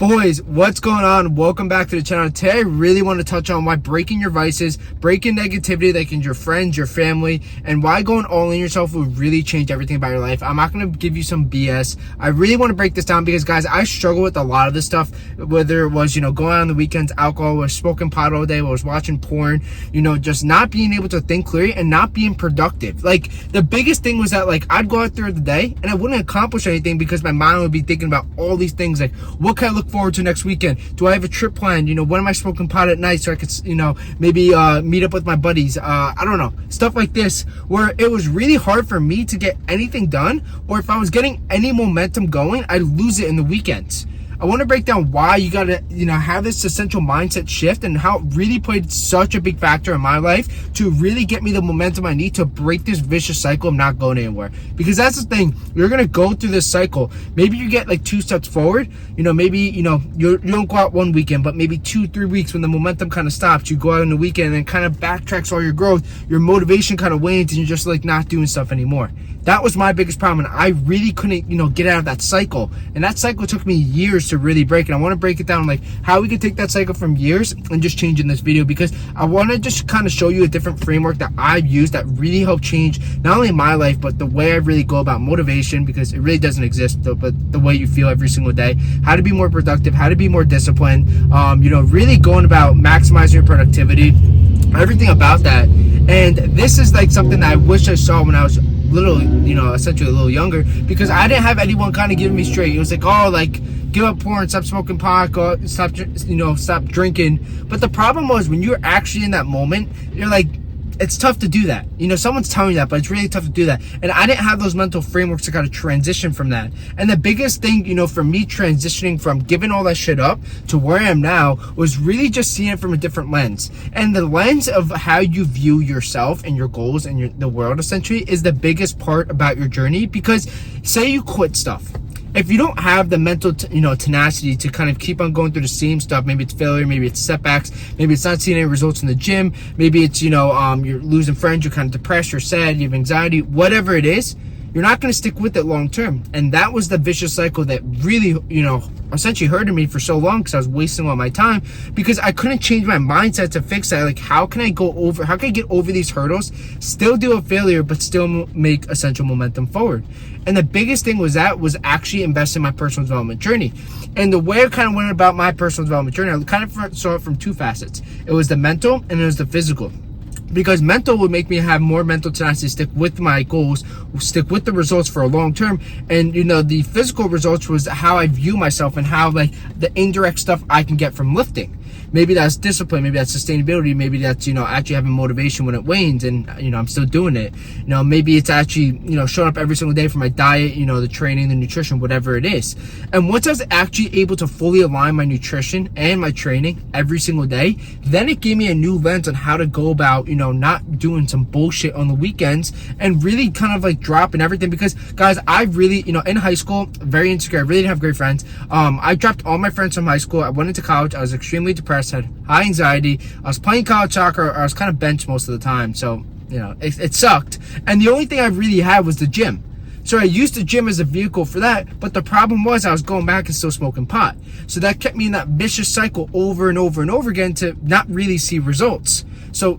Boys, what's going on? Welcome back to the channel. Today I really want to touch on why breaking your vices, breaking negativity that can your friends, your family, and why going all in yourself will really change everything about your life. I'm not going to give you some BS. I really want to break this down because, guys, I struggle with a lot of this stuff, whether it was, going out on the weekends, alcohol, or smoking pot all day, or was watching porn, just not being able to think clearly and not being productive. Like, the biggest thing was that, I'd go out through the day and I wouldn't accomplish anything because my mind would be thinking about all these things, like, what can I look forward to next weekend? Do I have a trip planned? When am I smoking pot at night so I could, maybe meet up with my buddies? I don't know, stuff like this, where it was really hard for me to get anything done, or if I was getting any momentum going, I'd lose it in the weekends. I want to break down why you gotta, have this essential mindset shift and how it really played such a big factor in my life to really get me the momentum I need to break this vicious cycle of not going anywhere. Because that's the thing, you're gonna go through this cycle. Maybe you get like 2 steps forward, maybe, you don't go out one weekend, but maybe 2-3 weeks when the momentum kind of stops, you go out on the weekend and kind of backtracks all your growth, your motivation kind of wanes and you're just like not doing stuff anymore. That was my biggest problem, and I really couldn't, get out of that cycle. And that cycle took me years to really break. And I want to break it down, like how we could take that cycle from years and just change in this video, because I want to just kind of show you a different framework that I've used that really helped change not only my life, but the way I really go about motivation, because it really doesn't exist, but the way you feel every single day, how to be more productive, how to be more disciplined, really going about maximizing your productivity, everything about that. And this is like something that I wish I saw when I was essentially a little younger, because I didn't have anyone kind of giving me straight. It was like, oh, give up porn, stop smoking pot, stop drinking. But the problem was, when you're actually in that moment, you're like, it's tough to do that. Someone's telling you that, but it's really tough to do that. And I didn't have those mental frameworks to kind of transition from that. And the biggest thing, for me transitioning from giving all that shit up to where I am now was really just seeing it from a different lens. And the lens of how you view yourself and your goals and the world essentially is the biggest part about your journey. Because say you quit stuff, if you don't have the mental, tenacity to kind of keep on going through the same stuff, maybe it's failure, maybe it's setbacks, maybe it's not seeing any results in the gym, maybe it's, you're losing friends, you're kind of depressed, you're sad, you have anxiety, whatever it is, you're not going to stick with it long term. And that was the vicious cycle that really, essentially hurted me for so long, because I was wasting all my time because I couldn't change my mindset to fix that. Like, how can I get over these hurdles, still do a failure, but still make essential momentum forward? And the biggest thing was actually invest in my personal development journey. And the way I kind of went about my personal development journey, I kind of saw it from 2 facets. It was the mental and it was the physical. Because mental would make me have more mental tenacity, stick with my goals, stick with the results for a long term. And, the physical results was how I view myself and how, the indirect stuff I can get from lifting. Maybe that's discipline, maybe that's sustainability, maybe that's, actually having motivation when it wanes and, I'm still doing it. Maybe it's actually, showing up every single day for my diet, the training, the nutrition, whatever it is. And once I was actually able to fully align my nutrition and my training every single day, then it gave me a new lens on how to go about, not doing some bullshit on the weekends and really kind of dropping everything. Because, guys, I really, in high school, very insecure, I really didn't have great friends. I dropped all my friends from high school. I went into college. I was extremely depressed, had high anxiety. I was playing college soccer. I was kind of benched most of the time. So, it sucked. And the only thing I really had was the gym. So I used the gym as a vehicle for that, but the problem was I was going back and still smoking pot. So that kept me in that vicious cycle over and over and over again to not really see results. So,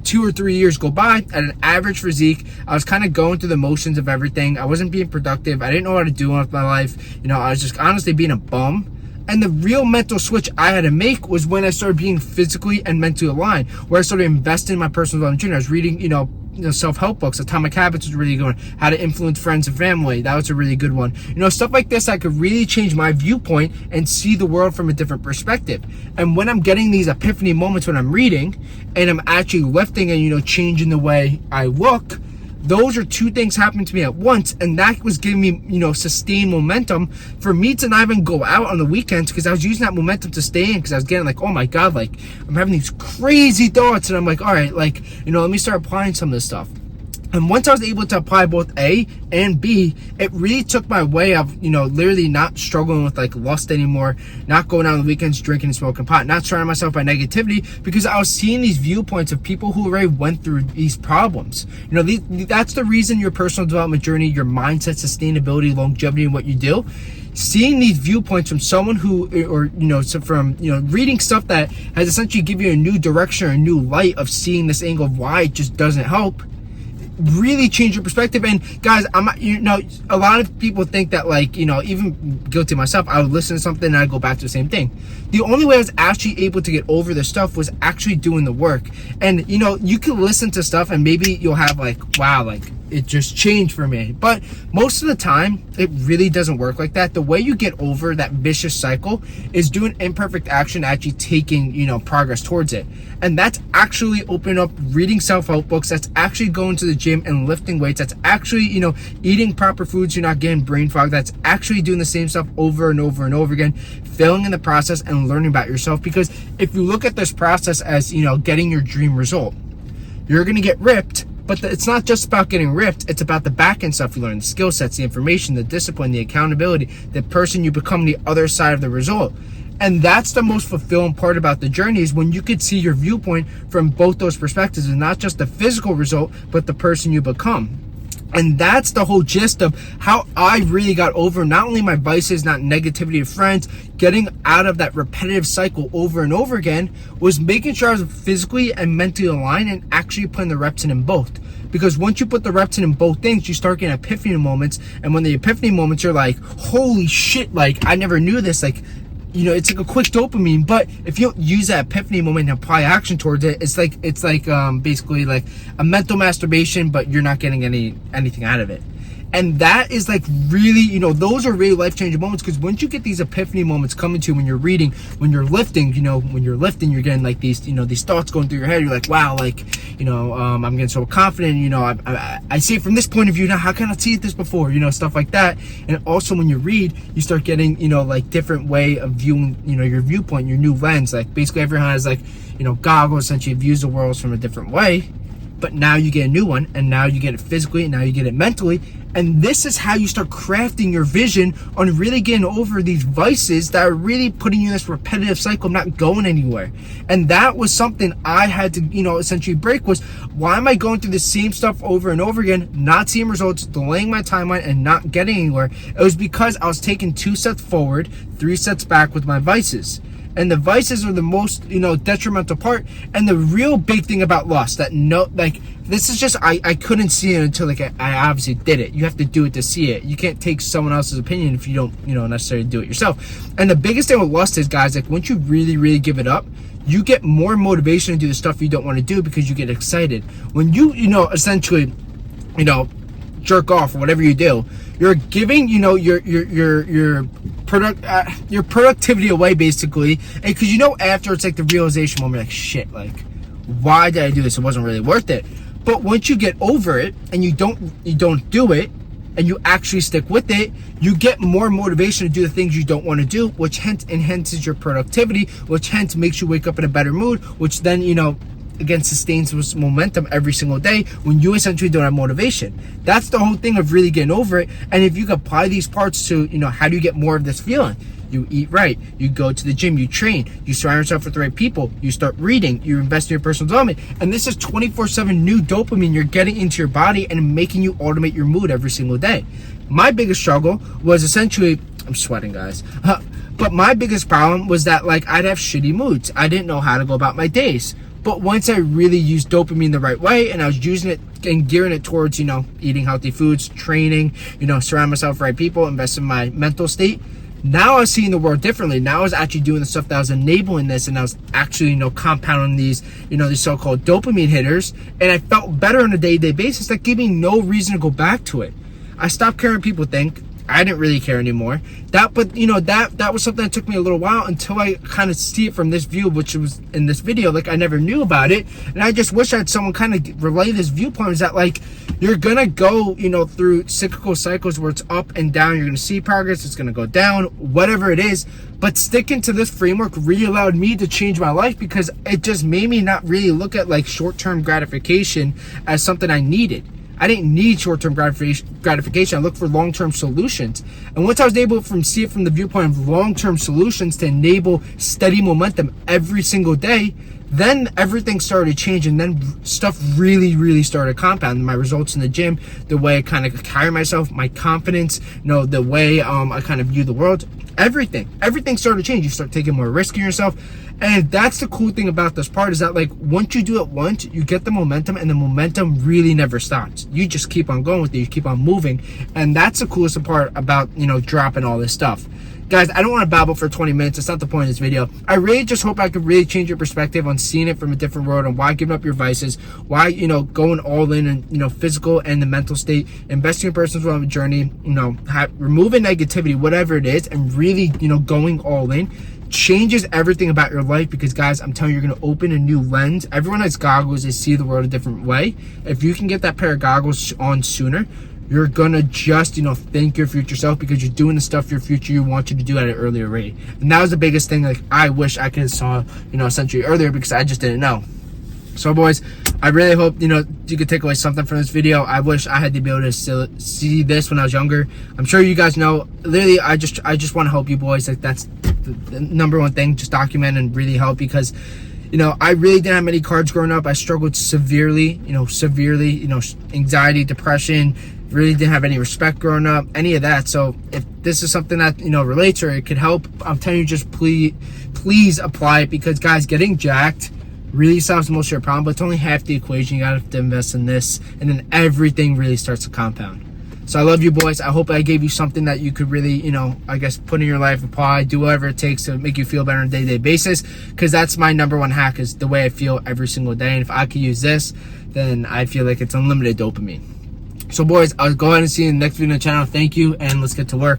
2 or 3 years go by at an average physique. I was kind of going through the motions of everything. I wasn't being productive. I didn't know what to do with my life. I was just honestly being a bum. And the real mental switch I had to make was when I started being physically and mentally aligned, where I started investing in my personal development journey. I was reading, self-help books. Atomic Habits was really good one. How to Influence Friends and Family. That was a really good one. Stuff like this, I could really change my viewpoint and see the world from a different perspective. And when I'm getting these epiphany moments when I'm reading and I'm actually lifting and, changing the way I look, those are 2 things happening to me at once, and that was giving me, sustained momentum for me to not even go out on the weekends, because I was using that momentum to stay in, because I was getting oh my God, I'm having these crazy thoughts, and I'm like, all right, let me start applying some of this stuff. And once I was able to apply both A and B, it really took my way of, literally not struggling with lust anymore, not going out on the weekends, drinking and smoking pot, not surrounding myself by negativity, because I was seeing these viewpoints of people who already went through these problems. That's the reason your personal development journey, your mindset, sustainability, longevity, and what you do seeing these viewpoints from someone who, or so from reading stuff that has essentially give you a new direction or a new light of seeing this angle of why it just doesn't help, really change your perspective. And guys, a lot of people think that, like, even guilty myself, I would listen to something and I'd go back to the same thing. The only way I was actually able to get over this stuff was actually doing the work. And you can listen to stuff and maybe you'll have like, wow, like it just changed for me. But most of the time, it really doesn't work like that. The way you get over that vicious cycle is doing imperfect action, actually taking, progress towards it. And that's actually opening up, reading self-help books. That's actually going to the gym and lifting weights. That's actually, eating proper foods. You're not getting brain fog. That's actually doing the same stuff over and over and over again, failing in the process and learning about yourself. Because if you look at this process as, getting your dream result, you're going to get ripped. But it's not just about getting ripped. It's about the back end stuff you learn, the skill sets, the information, the discipline, the accountability, the person you become, the other side of the result. And that's the most fulfilling part about the journey, is when you could see your viewpoint from both those perspectives, and not just the physical result, but the person you become. And that's the whole gist of how I really got over not only my vices, not negativity of friends, getting out of that repetitive cycle over and over again, was making sure I was physically and mentally aligned and actually putting the reps in both. Because once you put the reps in both things, you start getting epiphany moments. And when the epiphany moments, you're like, holy shit, like I never knew this. Like, it's like a quick dopamine. But if you don't use that epiphany moment and apply action towards it, it's like basically like a mental masturbation, but you're not getting anything out of it. And that is like really, those are really life-changing moments, because once you get these epiphany moments coming to you when you're reading, when you're lifting, you're getting like these, these thoughts going through your head. You're like, wow, like, I'm getting so confident, I see it from this point of view now. How can I see it this before? Stuff like that. And also when you read, you start getting, like different way of viewing, your viewpoint, your new lens. Like basically everyone has like, goggles, essentially views the world from a different way. But now you get a new one, and now you get it physically, and now you get it mentally. And this is how you start crafting your vision on really getting over these vices that are really putting you in this repetitive cycle of not going anywhere. And that was something I had to, essentially break, was why am I going through the same stuff over and over again, not seeing results, delaying my timeline, and not getting anywhere? It was because I was taking 2 steps forward, 3 steps back with my vices. And the vices are the most, detrimental part. And the real big thing about lust, this is just, I couldn't see it until I obviously did it. You have to do it to see it. You can't take someone else's opinion if you don't, necessarily do it yourself. And the biggest thing with lust is, guys, like once you really, really give it up, you get more motivation to do the stuff you don't want to do, because you get excited. When you, essentially, jerk off or whatever you do, you're giving, your productivity away, basically. And because after, it's like the realization moment, like shit, like why did I do this? It wasn't really worth it. But once you get over it and you don't do it, and you actually stick with it, you get more motivation to do the things you don't want to do, which hence enhances your productivity, which hence makes you wake up in a better mood, which then again sustains this momentum every single day when you essentially don't have motivation. That's the whole thing of really getting over it. And if you can apply these parts to, how do you get more of this feeling? You eat right, you go to the gym, you train, you surround yourself with the right people, you start reading, you invest in your personal development. And this is 24/7 new dopamine you're getting into your body and making you automate your mood every single day. My biggest struggle was essentially, I'm sweating, guys. But my biggest problem was that I'd have shitty moods. I didn't know how to go about my days. But once I really used dopamine the right way, and I was using it and gearing it towards, eating healthy foods, training, surround myself with the right people, invest in my mental state, now I was seeing the world differently. Now I was actually doing the stuff that was enabling this, and I was actually, compounding these, these so-called dopamine hitters, and I felt better on a day-to-day basis. That gave me no reason to go back to it. I stopped caring what people think. I didn't really care anymore. That was something that took me a little while until I kind of see it from this view, which was in this video. I never knew about it. And I just wish I had someone kind of relay this viewpoint, is that you're going to go, through cyclical cycles where it's up and down. You're going to see progress. It's going to go down, whatever it is. But sticking to this framework really allowed me to change my life, because it just made me not really look at short-term gratification as something I needed. I didn't need short-term gratification. I looked for long-term solutions. And once I was able to see it from the viewpoint of long-term solutions to enable steady momentum every single day, Then everything started changing. Then stuff really started compounding. My results in the gym, the way I kind of carry myself, my confidence, the way I kind of view the world, everything started to change. You start taking more risk in yourself. And that's the cool thing about this part, is that like once you do it once, you get the momentum, and the momentum really never stops. You just keep on going with it. You keep on moving. And that's the coolest part about, dropping all this stuff. Guys, I don't want to babble for 20 minutes. That's not the point of this video. I really just hope I could really change your perspective on seeing it from a different world, on why giving up your vices, why, going all in and, physical and the mental state, investing in personal development journey, removing negativity, whatever it is, and really, going all in changes everything about your life. Because guys, I'm telling you, you're going to open a new lens. Everyone has goggles. They see the world a different way. If you can get that pair of goggles on sooner, you're gonna just thank your future self, because you're doing the stuff your future you want you to do at an earlier rate. And that was the biggest thing. Like, I wish I could have saw a century earlier, because I just didn't know. So boys, I really hope you could take away something from this video. I wish I had the ability to see this when I was younger. I'm sure you guys know. Literally, I just want to help you boys. Like, that's the number one thing. Just document and really help, because I really didn't have many cards growing up. I struggled severely, anxiety, depression, really didn't have any respect growing up, any of that. So if this is something that, relates or it could help, I'm telling you, just please apply it, because guys, getting jacked really solves most of your problem, but it's only half the equation. You gotta have to invest in this, and then everything really starts to compound. So I love you boys. I hope I gave you something that you could really, I guess, put in your life, apply, do whatever it takes to make you feel better on a day-to-day basis. Because that's my number one hack, is the way I feel every single day. And if I could use this, then I feel like it's unlimited dopamine. So boys, I'll go ahead and see you in the next video on the channel. Thank you, and let's get to work.